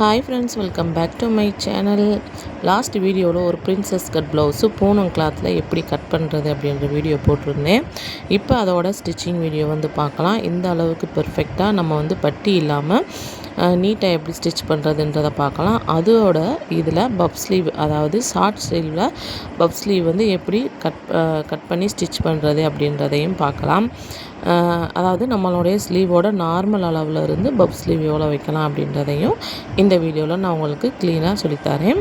Hi friends, welcome back to my channel. Last வீடியோவில் ஒரு princess cut blouse Poonam கிளாத்தில் எப்படி கட் பண்ணுறது அப்படின்ற வீடியோ போட்டிருந்தேன். இப்போ அதோட ஸ்டிச்சிங் வீடியோ பார்க்கலாம். இந்த அளவுக்கு பெர்ஃபெக்டாக நம்ம பட்டி இல்லாமல் நீட்டாக எப்படி ஸ்டிச் பண்ணுறதுன்றதை பார்க்கலாம். அதோட இதில் பப் ஸ்லீவ், அதாவது ஷார்ட் ஸ்லீவில் பப் ஸ்லீவ் எப்படி கட் பண்ணி ஸ்டிச் பண்ணுறது அப்படின்றதையும் பார்க்கலாம். அதாவது நம்மளுடைய ஸ்லீவோட நார்மல் அளவில் இருந்து பப் ஸ்லீவ் எவ்வளோ வைக்கலாம் அப்படின்றதையும் இந்த வீடியோவில் நான் உங்களுக்கு க்ளீனாக சொல்லித்தரேன்.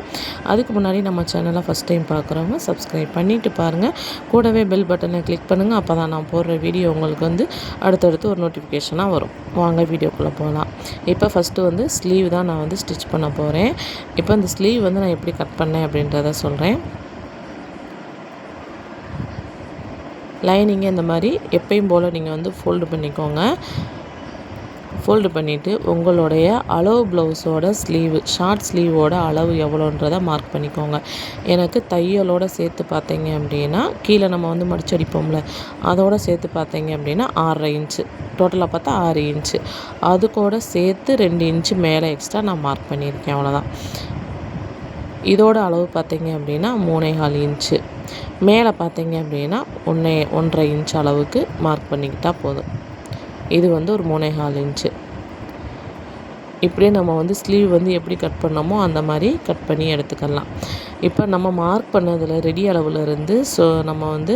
அதுக்கு முன்னாடி நம்ம சேனலை ஃபஸ்ட் டைம் பார்க்குறவங்க சப்ஸ்கிரைப் பண்ணிவிட்டு பாருங்கள். கூடவே பெல் பட்டனை கிளிக் பண்ணுங்கள். அப்போ தான் நான் போடுற வீடியோ உங்களுக்கு அடுத்தடுத்து ஒரு நோட்டிஃபிகேஷனாக வரும். வாங்க வீடியோக்குள்ளே போகலாம். இப்போ ஃபஸ்ட்டு ஸ்லீவ் தான் நான் ஸ்டிச் பண்ண போகிறேன். இப்போ இந்த ஸ்லீவ் நான் எப்படி கட் பண்ணேன் அப்படின்றத சொல்கிறேன். லைனிங்கை இந்த மாதிரி எப்பயும் போல் நீங்கள் ஃபோல்டு பண்ணிக்கோங்க. ஃபோல்டு பண்ணிவிட்டு உங்களுடைய அளவு ப்ளவுஸோட ஸ்லீவு, ஷார்ட் ஸ்லீவோட அளவு எவ்வளோன்றதை மார்க் பண்ணிக்கோங்க. எனக்கு தையலோடு சேர்த்து பார்த்தீங்க அப்படின்னா, கீழே நம்ம மடிச்சடிப்போம்ல, அதோடு சேர்த்து பார்த்தீங்க அப்படின்னா 6.5 இன்ச்சு, டோட்டலாக பார்த்தா 6 இன்ச்சு. அது கூட சேர்த்து 2 இன்ச்சு மேலே எக்ஸ்ட்ரா நான் மார்க் பண்ணியிருக்கேன், அவ்வளோதான். இதோட அளவு பார்த்தீங்க அப்படின்னா 3.25 இன்ச்சு. மேலே பார்த்தீங்க அப்படின்னா 1.5 இன்ச் அளவுக்கு மார்க் பண்ணிக்கிட்டால் போதும். இது ஒரு 3.25 இன்ச்சு. இப்படியே நம்ம ஸ்லீவ் எப்படி கட் பண்ணோமோ அந்த மாதிரி கட் பண்ணி எடுத்துக்கலாம். இப்போ நம்ம மார்க் பண்ணதில் ரெடி அளவில் இருந்து நம்ம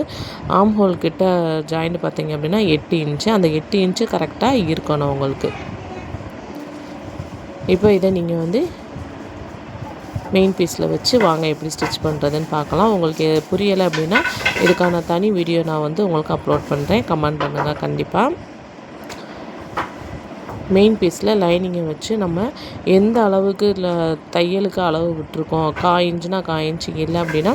ஆம் ஹோல் கிட்ட ஜாயிண்ட் பார்த்தீங்க அப்படின்னா 8 இன்ச்சு. அந்த 8 இன்ச்சு கரெக்டாக இருக்கணும் உங்களுக்கு. இப்போ இதை நீங்கள் மெயின் பீஸில் வச்சு வாங்க எப்படி ஸ்டிச் பண்ணுறதுன்னு பார்க்கலாம். உங்களுக்கு புரியலை அப்படின்னா இதுக்கான தனி வீடியோ நான் உங்களுக்கு அப்லோட் பண்ணுறேன். கமெண்ட் பண்ணுங்கள் கண்டிப்பாக. மெயின் பீஸில் லைனிங்கை வச்சு நம்ம எந்த அளவுக்கு தையலுக்கு அளவு விட்டுருக்கோம், 1/4 இன்ச்சுனா 1/4 இன்ச்சு, இல்லை அப்படின்னா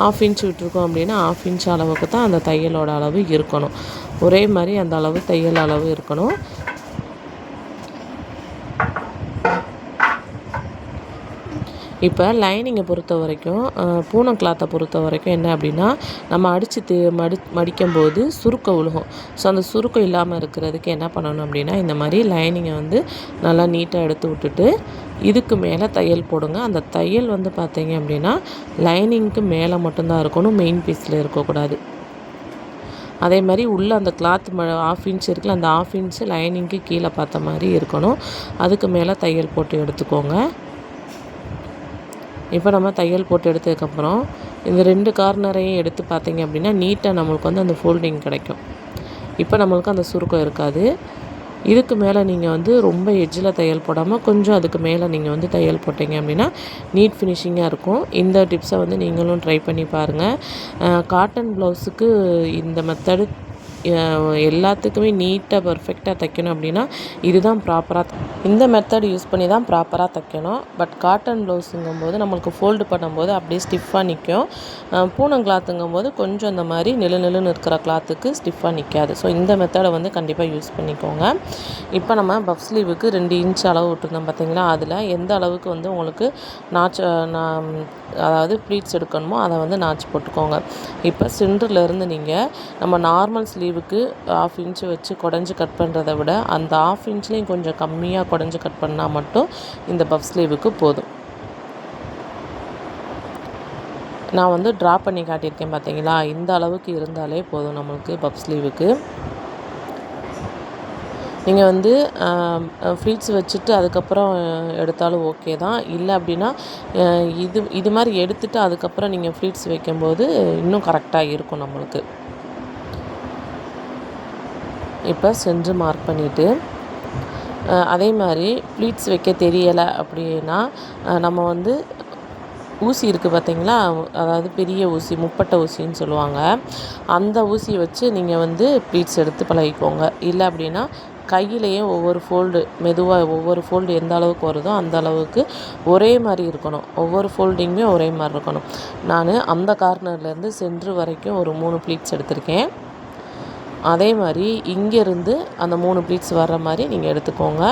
1/2 இன்ச் விட்டுருக்கோம் அப்படின்னா 1/2 இன்ச் அளவுக்கு தான் அந்த தையலோட அளவு இருக்கணும். ஒரே மாதிரி அந்த அளவு தையல் அளவு இருக்கணும். இப்போ லைனிங்கை பொறுத்த வரைக்கும், பூனம் கிளாத்தை பொறுத்த வரைக்கும் என்ன அப்படின்னா, நம்ம அடித்து மடிக்கும்போது சுருக்கம் விழுகும். ஸோ அந்த சுருக்கம் இல்லாமல் இருக்கிறதுக்கு என்ன பண்ணணும் அப்படின்னா, இந்த மாதிரி லைனிங்கை நல்லா நீட்டாக எடுத்து விட்டுட்டு இதுக்கு மேலே தையல் போடுங்க. அந்த தையல் பார்த்தீங்க அப்படின்னா லைனிங்க்கு மேலே மட்டும்தான் இருக்கணும், மெயின் பீஸில் இருக்கக்கூடாது. அதே மாதிரி உள்ளே அந்த கிளாத் 1/2 இன்ச் இருக்குல்ல, அந்த 1/2 இன்ச்சு லைனிங்க்கு கீழே பார்த்த மாதிரி இருக்கணும். அதுக்கு மேலே தையல் போட்டு எடுத்துக்கோங்க. இப்போ நம்ம தையல் போட்டு எடுத்ததுக்கப்புறம் இந்த 2 கார்னரையும் எடுத்து பார்த்தீங்க அப்படின்னா நீட்டாக நம்மளுக்கு அந்த ஃபோல்டிங் கிடைக்கும். இப்போ நம்மளுக்கு அந்த சுருக்கம் இருக்காது. இதுக்கு மேலே நீங்கள் ரொம்ப எட்ஜில் தையல் போடாமல் கொஞ்சம் அதுக்கு மேலே நீங்கள் தையல் போட்டிங்க அப்படின்னா நீட் ஃபினிஷிங்காக இருக்கும். இந்த டிப்ஸை நீங்களும் ட்ரை பண்ணி பாருங்கள். காட்டன் ப்ளவுஸுக்கு இந்த மெத்தடு எல்லாத்துக்குமே நீட்டாக பர்ஃபெக்டாக தைக்கணும் அப்படின்னா இதுதான் ப்ராப்பராக, இந்த மெத்தட் யூஸ் பண்ணி தான் ப்ராப்பராக தைக்கணும். பட் காட்டன் ப்ளவுஸுங்கும்போது நம்மளுக்கு ஃபோல்டு பண்ணும்போது அப்படியே ஸ்டிஃபாக நிற்கும். பூனம் கிளாத்துங்கும்போது கொஞ்சம் இந்த மாதிரி நிலுன்னு இருக்கிற கிளாத்துக்கு ஸ்டிஃபாக நிற்காது. ஸோ இந்த மெத்தடை கண்டிப்பாக யூஸ் பண்ணிக்கோங்க. இப்போ நம்ம பஃப் ஸ்லீவுக்கு 2 இன்ச் அளவு விட்டுருந்தோம் பார்த்தீங்களா, அதில் எந்த அளவுக்கு உங்களுக்கு அதாவது ப்ளீட்ஸ் எடுக்கணுமோ அதை நாச்சு போட்டுக்கோங்க. இப்போ சென்டர்லேருந்து நீங்கள் நம்ம நார்மல் ஸ்லீவுக்கு 1/2 இன்ச்சு வச்சு குடஞ்சி கட் பண்ணுறதை விட அந்த 1/2 இன்ச்லேயும் கொஞ்சம் கம்மியாக குடஞ்சி கட் பண்ணால் மட்டும் இந்த பஃப் ஸ்லீவுக்கு போதும். நான் ட்ரா பண்ணி காட்டியிருக்கேன் பார்த்தீங்களா, இந்த அளவுக்கு இருந்தாலே போதும் நம்மளுக்கு பஃப் ஸ்லீவுக்கு. நீங்கள் ஃப்ளீட்ஸ் வச்சுட்டு அதுக்கப்புறம் எடுத்தாலும் ஓகே தான். இல்லை அப்படின்னா இது மாதிரி எடுத்துகிட்டு அதுக்கப்புறம் நீங்கள் ஃப்ளீட்ஸ் வைக்கும்போது இன்னும் கரெக்டாக இருக்கும் நம்மளுக்கு. இப்போ சென்று மார்க் பண்ணிவிட்டு அதே மாதிரி ப்ளீட்ஸ் வைக்க தெரியலை அப்படின்னா நம்ம ஊசி இருக்குது பார்த்தீங்களா, அதாவது பெரிய ஊசி, முப்பட்டை ஊசின்னு சொல்லுவாங்க, அந்த ஊசியை வச்சு நீங்கள் ப்ளீட்ஸ் எடுத்து பழகிக்கோங்க. இல்லை அப்படின்னா கையிலேயே ஒவ்வொரு ஃபோல்டு மெதுவாக ஒவ்வொரு ஃபோல்டு எந்த அளவுக்கு வருதோ அந்த அளவுக்கு ஒரே மாதிரி இருக்கணும். ஒவ்வொரு ஃபோல்டிங்குமே ஒரே மாதிரி இருக்கணும். நான் அந்த கார்னர்லேருந்து சென்ட்ரு வரைக்கும் ஒரு 3 ப்ளீட்ஸ் எடுத்திருக்கேன். அதே மாதிரி இங்கேருந்து அந்த 3 ப்ளீட்ஸ் வர்ற மாதிரி நீங்கள் எடுத்துக்கோங்க.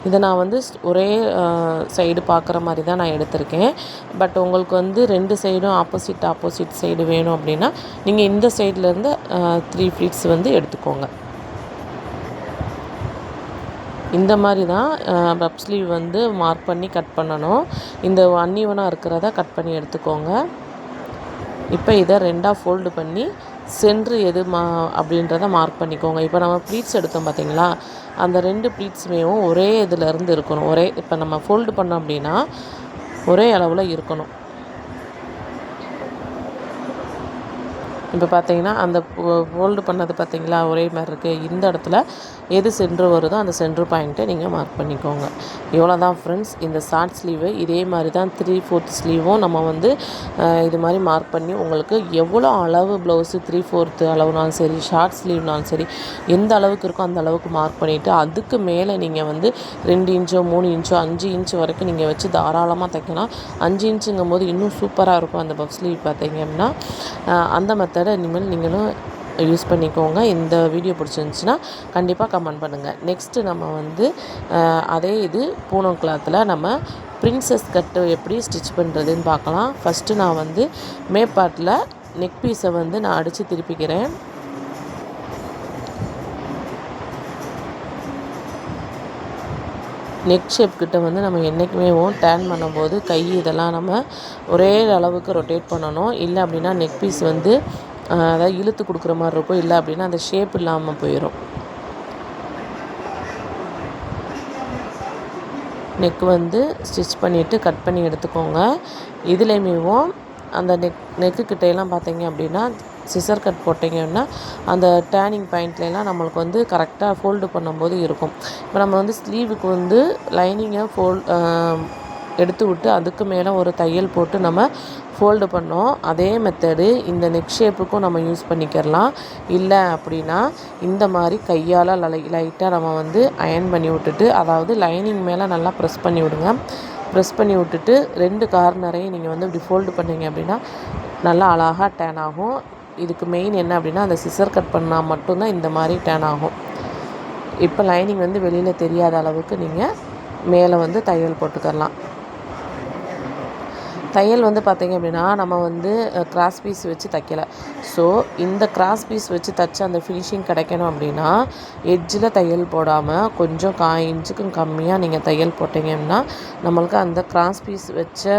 இதை நான் ஒரே சைடு பார்க்குற மாதிரி தான் நான் எடுத்திருக்கேன். பட் உங்களுக்கு 2 சைடும் ஆப்போசிட் சைடு வேணும் அப்படின்னா நீங்கள் இந்த சைட்லேருந்து 3 ப்ளீட்ஸ் எடுத்துக்கோங்க. இந்த மாதிரி தான் பப் ஸ்லீவ் வந்து மார்க் பண்ணி கட் பண்ணணும். இந்த அன்ஈவனாக இருக்கிறத கட் பண்ணி எடுத்துக்கோங்க. இப்போ இதை 2ஆக ஃபோல்டு பண்ணி சென்ட்ரு எது அப்படின்றத மார்க் பண்ணிக்கோங்க. இப்போ நம்ம ப்ளீட்ஸ் எடுத்தோம் பார்த்தீங்களா, அந்த 2 ப்ளீட்ஸுமேவும் ஒரே இதிலேருந்து இருக்கணும். இப்போ நம்ம ஃபோல்டு பண்ணோம் அப்படின்னா ஒரே அளவில் இருக்கணும். இப்போ பார்த்தீங்கன்னா அந்த ஃபோல்டு பண்ணது பார்த்தீங்களா ஒரே மாதிரி இருக்குது. இந்த இடத்துல எது சென்ட்ரு வருதோ அந்த சென்ட்ரு பாயிண்ட்டை நீங்கள் மார்க் பண்ணிக்கோங்க. இவ்வளோ தான் ஃப்ரெண்ட்ஸ். இந்த ஷார்ட் ஸ்லீவு இதே மாதிரி தான் 3/4 ஸ்லீவும் நம்ம வந்து இது மாதிரி மார்க் பண்ணி உங்களுக்கு எவ்வளோ அளவு ப்ளவுஸு 3/4 அளவுனாலும் சரி, ஷார்ட் ஸ்லீவ்னாலும் சரி, எந்த அளவுக்கு இருக்கோ அந்த அளவுக்கு மார்க் பண்ணிவிட்டு அதுக்கு மேலே நீங்கள் வந்து 2 இன்ச்சோ 3 இன்ச்சோ 5 இன்ச் வரைக்கும் நீங்கள் வச்சு தாராளமாக தைக்கலாம். 5 இன்ச்சுங்கும் போது இன்னும் சூப்பராக இருக்கும் அந்த பஃப் ஸ்லீவ் பார்த்தீங்க அப்படின்னா. அந்த மெத்தடை இனிமேல் நீங்களும் யூஸ் பண்ணிக்கோங்க. இந்த வீடியோ பிடிச்சிருந்துச்சின்னா கண்டிப்பாக கமெண்ட் பண்ணுங்கள். நெக்ஸ்ட்டு நம்ம வந்து அதே இது பூனம் கிளாத்தில் நம்ம பிரின்சஸ் கட்டு எப்படி ஸ்டிச் பண்ணுறதுன்னு பார்க்கலாம். ஃபஸ்ட்டு நான் வந்து மேப்பாட்டில் நெக் பீஸை வந்து நான் அடித்து திருப்பிக்கிறேன். நெக் ஷேப் கிட்ட வந்து நம்ம என்றைக்குமே டேர்ன் பண்ணும்போது கை இதெல்லாம் நம்ம ஒரே அளவுக்கு ரொட்டேட் பண்ணணும். இல்லை அப்படின்னா நெக் பீஸ் வந்து அதாவது இழுத்து கொடுக்குற மாதிரி இருக்கும். இல்லை அப்படின்னா அந்த ஷேப் இல்லாமல் போயிடும். நெக் வந்து ஸ்டிச் பண்ணிவிட்டு கட் பண்ணி எடுத்துக்கோங்க. இதுலேயுமேவும் அந்த நெக்கு கிட்டையெல்லாம் பார்த்தீங்க அப்படின்னா சிசர் கட் போட்டிங்கன்னா அந்த டேர்னிங் பாயிண்ட்லாம் நம்மளுக்கு வந்து கரெக்டாக ஃபோல்டு பண்ணும்போது இருக்கும். இப்போ நம்ம வந்து ஸ்லீவுக்கு வந்து லைனிங்கை எடுத்து விட்டு அதுக்கு மேலே ஒரு தையல் போட்டு நம்ம ஃபோல்டு பண்ணோம். அதே மெத்தடு இந்த நெக் ஷேப்புக்கும் நம்ம யூஸ் பண்ணிக்கிறலாம். இல்லை அப்படின்னா இந்த மாதிரி கையால் லைட்டாக நம்ம வந்து அயர்ன் பண்ணி விட்டுட்டு, அதாவது லைனிங் மேலே நல்லா ப்ரெஸ் பண்ணி விடுங்க. ப்ரெஸ் பண்ணி விட்டுட்டு 2 கார்னரையும் நீங்கள் வந்து இப்படி ஃபோல்டு பண்ணிங்க அப்படின்னா நல்லா அழகாக டேன் ஆகும். இதுக்கு மெயின் என்ன அப்படின்னா அந்த சிசர் கட் பண்ணால் மட்டும்தான் இந்த மாதிரி டேன் ஆகும். இப்போ லைனிங் வந்து வெளியில் தெரியாத அளவுக்கு நீங்கள் மேலே வந்து தையல் போட்டுக்கலாம். தையல் வந்து பார்த்திங்க அப்படின்னா நம்ம வந்து கிராஸ் பீஸ் வச்சு தைக்கலை. ஸோ இந்த கிராஸ் பீஸ் வச்சு தைச்ச அந்த ஃபினிஷிங் கிடைக்கணும் அப்படின்னா எட்ஜில் தையல் போடாமல் கொஞ்சம் 1/4 இன்ச்சுக்கும் கம்மியாக நீங்கள் தையல் போட்டிங்கன்னா நம்மளுக்கு அந்த கிராஸ் பீஸ் வச்ச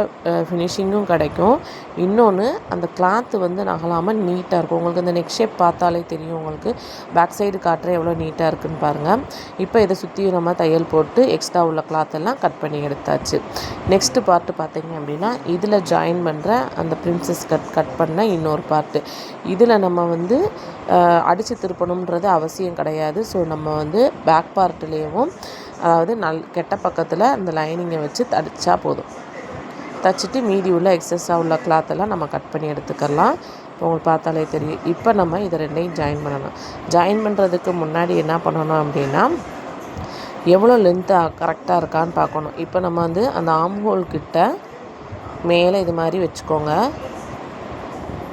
ஃபினிஷிங்கும் கிடைக்கும். இன்னொன்று அந்த கிளாத்து வந்து நகலாமல் நீட்டாக இருக்கும். உங்களுக்கு இந்த நெக் ஷேப் பார்த்தாலே தெரியும். உங்களுக்கு பேக் சைடு காட்டுற எவ்வளோ நீட்டாக இருக்குதுன்னு பாருங்கள். இப்போ இதை சுற்றி நம்ம தையல் போட்டு எக்ஸ்ட்ரா உள்ள கிளாத்தெல்லாம் கட் பண்ணி எடுத்தாச்சு. நெக்ஸ்ட்டு பார்ட்டு பார்த்திங்க அப்படின்னா இதில் ஜாயின் பண்ணுற அந்த பிரின்சஸ் கட் பண்ண இன்னொரு பார்ட்டு. இதில் நம்ம வந்து அடித்து திருப்பணுன்றது அவசியம் கிடையாது. ஸோ நம்ம வந்து பேக் பார்ட்லேயும் அதாவது கெட்ட பக்கத்தில் அந்த லைனிங்கை வச்சு தடித்தா போதும். தைச்சிட்டு மீதி உள்ள எக்ஸஸாக உள்ள கிளாத்தெல்லாம் நம்ம கட் பண்ணி எடுத்துக்கலாம். இப்போ உங்களுக்கு பார்த்தாலே தெரியும். இப்போ நம்ம இதை 2ஐயும் ஜாயின் பண்ணணும். ஜாயின் பண்ணுறதுக்கு முன்னாடி என்ன பண்ணணும் அப்படின்னா எவ்வளோ லென்த்தாக கரெக்டாக இருக்கான்னு பார்க்கணும். இப்போ நம்ம வந்து அந்த ஆம் ஹோல் கிட்ட மேலே இது மாதிரி வச்சுக்கோங்க.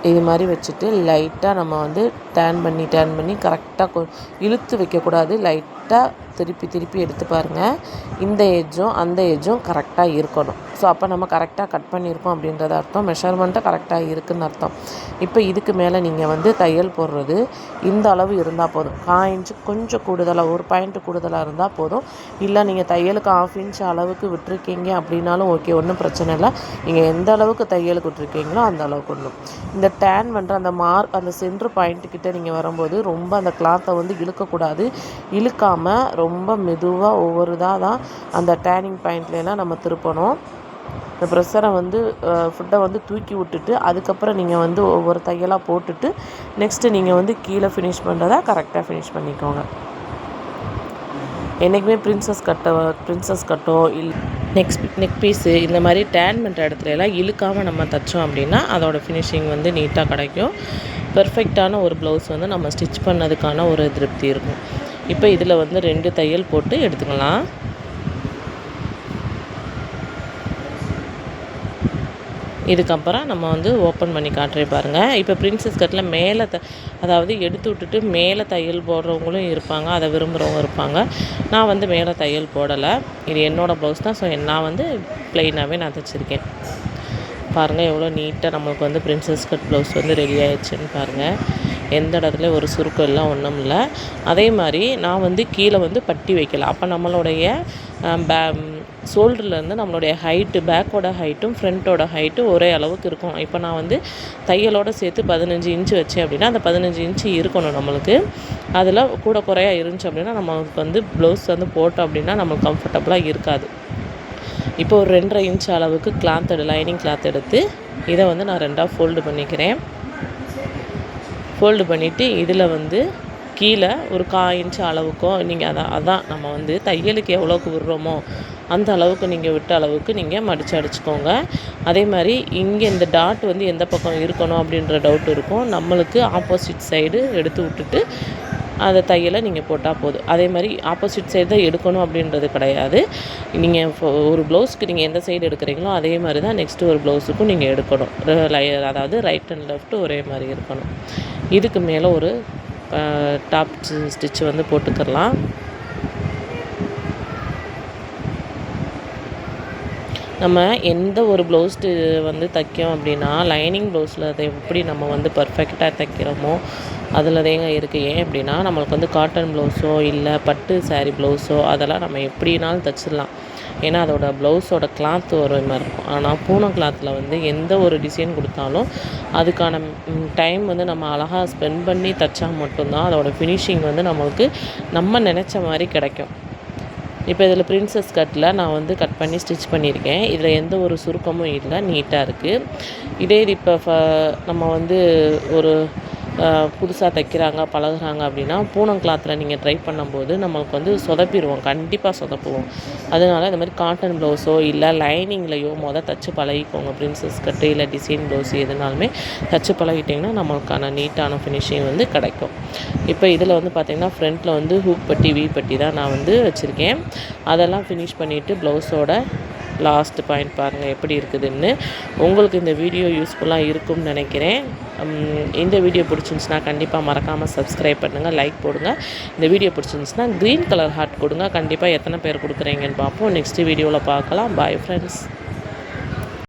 இது மாதிரி வச்சுட்டு லைட்டாக நம்ம வந்து டேர்ன் பண்ணி கரெக்டாக இழுத்து வைக்கக்கூடாது. லைட்டாக திருப்பி எடுத்து பாருங்கள். இந்த எட்ஜும் அந்த எட்ஜும் கரெக்டாக இருக்கணும். ஸோ அப்போ நம்ம கரெக்டாக கட் பண்ணியிருக்கோம் அப்படின்றது அர்த்தம். மெஷர்மெண்ட்டு கரெக்டாக இருக்குதுன்னு அர்த்தம். இப்போ இதுக்கு மேலே நீங்கள் வந்து தையல் போடுறது இந்த அளவு இருந்தால் போதும். 1/4 இன்ச்சு கொஞ்சம் கூடுதலாக 1 பாயிண்ட் கூடுதலாக இருந்தால் போதும். இல்லை நீங்கள் தையலுக்கு 1/2 இன்ச் அளவுக்கு விட்டுருக்கீங்க அப்படின்னாலும் ஓகே, ஒன்றும் பிரச்சனை இல்லை. நீங்கள் எந்த அளவுக்கு தையலுக்கு விட்டுருக்கீங்களோ அந்த அளவுக்கு ஒன்றும். இந்த டேன் பண்ணுற அந்த சென்ட்ரு பாயிண்ட்டுக்கிட்ட நீங்கள் வரும்போது ரொம்ப அந்த கிளாத்தை வந்து இழுக்கக்கூடாது. இழுக்காமல் ரொம்ப மெதுவாக ஒவ்வொரு தான் அந்த டேர்னிங் பாயிண்ட்லாம் நம்ம திருப்பணும். இந்த ப்ரெஷரை வந்து ஃபுட்டை வந்து தூக்கி விட்டுட்டு அதுக்கப்புறம் நீங்கள் வந்து ஒவ்வொரு தையலாக போட்டுட்டு நெக்ஸ்ட்டு நீங்கள் வந்து கீழே ஃபினிஷ் பண்ணுறதா கரெக்டாக ஃபினிஷ் பண்ணிக்கோங்க. என்றைக்குமே பிரின்சஸ் கட்டோ நெக் பீஸு இந்த மாதிரி டேன் பண்ணுற இடத்துலலாம் இழுக்காமல் நம்ம தைச்சோம் அப்படின்னா அதோடய ஃபினிஷிங் வந்து நீட்டாக கிடைக்கும். பெர்ஃபெக்டான ஒரு ப்ளவுஸ் வந்து நம்ம ஸ்டிச் பண்ணதுக்கான ஒரு திருப்தி இருக்கும். இப்போ இதில் வந்து 2 தையல் போட்டு எடுத்துக்கலாம். இதுக்கப்புறம் நம்ம வந்து ஓப்பன் பண்ணி காட்டுறேன் பாருங்கள். இப்போ பிரின்சஸ் கட்டில் மேலே அதாவது எடுத்து விட்டுட்டு மேலே தையல் போடுறவங்களும் இருப்பாங்க, அதை விரும்புகிறவங்க இருப்பாங்க. நான் வந்து மேலே தையல் போடலை. இது என்னோடய ப்ளவுஸ் தான். ஸோ நான் வந்து ப்ளெயினாகவே நான் தைச்சிருக்கேன். பாருங்கள் எவ்வளோ நீட்டாக நம்மளுக்கு வந்து பிரின்சஸ் கட் ப்ளவுஸ் வந்து ரெடி ஆகிடுச்சுன்னு பாருங்கள். எந்த இடத்துலையும் ஒரு சுருக்கம் இல்லை, ஒன்றும் இல்லை. அதே மாதிரி நான் வந்து கீழே வந்து பட்டி வைக்கல. அப்போ நம்மளுடைய ஷோல்டர்லேருந்து நம்மளுடைய ஹைட்டு, பேக்கோட ஹைட்டும் ஃப்ரண்ட்டோட ஹைட்டும் ஒரே அளவுக்கு இருக்கும். இப்போ நான் வந்து தையலோடு சேர்த்து 15 இன்ச்சு வச்சேன் அப்படின்னா அந்த 15 இன்ச்சு இருக்கணும் நம்மளுக்கு. அதில் கூட குறையா இருந்துச்சு அப்படின்னா நம்மளுக்கு வந்து ப்ளவுஸ் வந்து போட்டோம் அப்படின்னா நம்மளுக்கு கம்ஃபர்டபுளாக இருக்காது. இப்போ ஒரு 2.5 இன்ச் அளவுக்கு லைனிங் கிளாத் எடுத்து இதை வந்து நான் 2ஆக ஃபோல்டு பண்ணிக்கிறேன். ஃபோல்டு பண்ணிவிட்டு இதில் வந்து கீழே ஒரு 1/4 இன்ச் அளவுக்கோ நீங்கள் அதான் நம்ம வந்து தையலுக்கு எவ்வளோக்கு விடுறோமோ அந்த அளவுக்கு நீங்கள் விட்ட அளவுக்கு நீங்கள் மடித்து அடிச்சுக்கோங்க. அதே மாதிரி இங்கே இந்த டாட் வந்து எந்த பக்கம் இருக்கணும் அப்படின்ற டவுட் இருக்கும். நம்மளுக்கு ஆப்போசிட் சைடு எடுத்து விட்டுட்டு அந்த தையலை நீங்கள் போட்டால் போதும். அதே மாதிரி ஆப்போசிட் சைடு தான் எடுக்கணும் அப்படின்றது கிடையாது. நீங்கள் ஒரு ப்ளவுஸ்க்கு நீங்கள் எந்த சைடு எடுக்கிறீங்களோ அதே மாதிரி தான் நெக்ஸ்ட்டு ஒரு ப்ளவுஸுக்கும் நீங்கள் எடுக்கணும். அதாவது ரைட் அண்ட் லெஃப்ட் ஒரே மாதிரி இருக்கணும். இதுக்கு மேலே ஒரு டாப் ஸ்டிச் வந்து போட்டுக்கலாம். நம்ம எந்த ஒரு ப்ளவுஸ் வந்து தைக்கோம் அப்படின்னா லைனிங் ப்ளவுஸில் அதை எப்படி நம்ம வந்து பர்ஃபெக்டாக தைக்கிறோமோ அதில் தேங்க இருக்குது. ஏன் அப்படின்னா நம்மளுக்கு வந்து காட்டன் ப்ளவுஸோ இல்லை பட்டு சாரீ ப்ளவுஸோ அதெல்லாம் நம்ம எப்படினாலும் தைச்சிடலாம். ஏன்னா அதோட ப்ளவுஸோட கிளாத் ஒரு மாதிரி இருக்கும். ஆனால் பூனம் கிளாத்தில் வந்து எந்த ஒரு டிசைன் கொடுத்தாலும் அதுக்கான டைம் வந்து நம்ம அழகாக ஸ்பெண்ட் பண்ணி தைச்சா மட்டும்தான் அதோடய ஃபினிஷிங் வந்து நம்மளுக்கு நம்ம நினச்ச மாதிரி கிடைக்கும். இப்போ இதில் பிரின்சஸ் கட்டில் நான் வந்து கட் பண்ணி ஸ்டிச் பண்ணியிருக்கேன். இதில் எந்த ஒரு சுருக்கமும் இல்லை, நீட்டாக இருக்குது. இதே இப்போ நம்ம வந்து ஒரு புதுசாக தைக்கிறாங்க, பழகுறாங்க அப்படின்னா பூனம் கிளாத்தில் நீங்கள் ட்ரை பண்ணும்போது நம்மளுக்கு வந்து சொதப்பிடுவோம், கண்டிப்பாக சொதப்புவோம். அதனால் இந்த மாதிரி காட்டன் ப்ளவுஸோ இல்லை லைனிங்லையோ தைச்சி பழகிக்கோங்க. பிரின்சஸ் கட்டு இல்லை டிசைன் ப்ளவுஸ் எதுனாலுமே தைச்சி பழகிட்டிங்கன்னா நம்மளுக்கான நீட்டான ஃபினிஷிங் வந்து கிடைக்கும். இப்போ இதில் வந்து பார்த்திங்கன்னா ஃப்ரண்ட்டில் வந்து ஹூக் பட்டி, வி பட்டி தான் நான் வந்து வச்சுருக்கேன். அதெல்லாம் ஃபினிஷ் பண்ணிவிட்டு ப்ளவுஸோட லாஸ்ட் பாயிண்ட் பாருங்கள் எப்படி இருக்குதுன்னு. உங்களுக்கு இந்த வீடியோ யூஸ்ஃபுல்லாக இருக்கும்னு நினைக்கிறேன். இந்த வீடியோ பிடிச்சிருந்துச்சுன்னா கண்டிப்பாக மறக்காமல் சப்ஸ்கிரைப் பண்ணுங்கள், லைக் போடுங்க. இந்த வீடியோ பிடிச்சிருந்துச்சுன்னா க்ரீன் கலர் ஹார்ட் கொடுங்க. கண்டிப்பாக எத்தனை பேர் கொடுக்குறீங்கன்னு பார்ப்போம். நெக்ஸ்ட்டு வீடியோவில் பார்க்கலாம். Bye friends.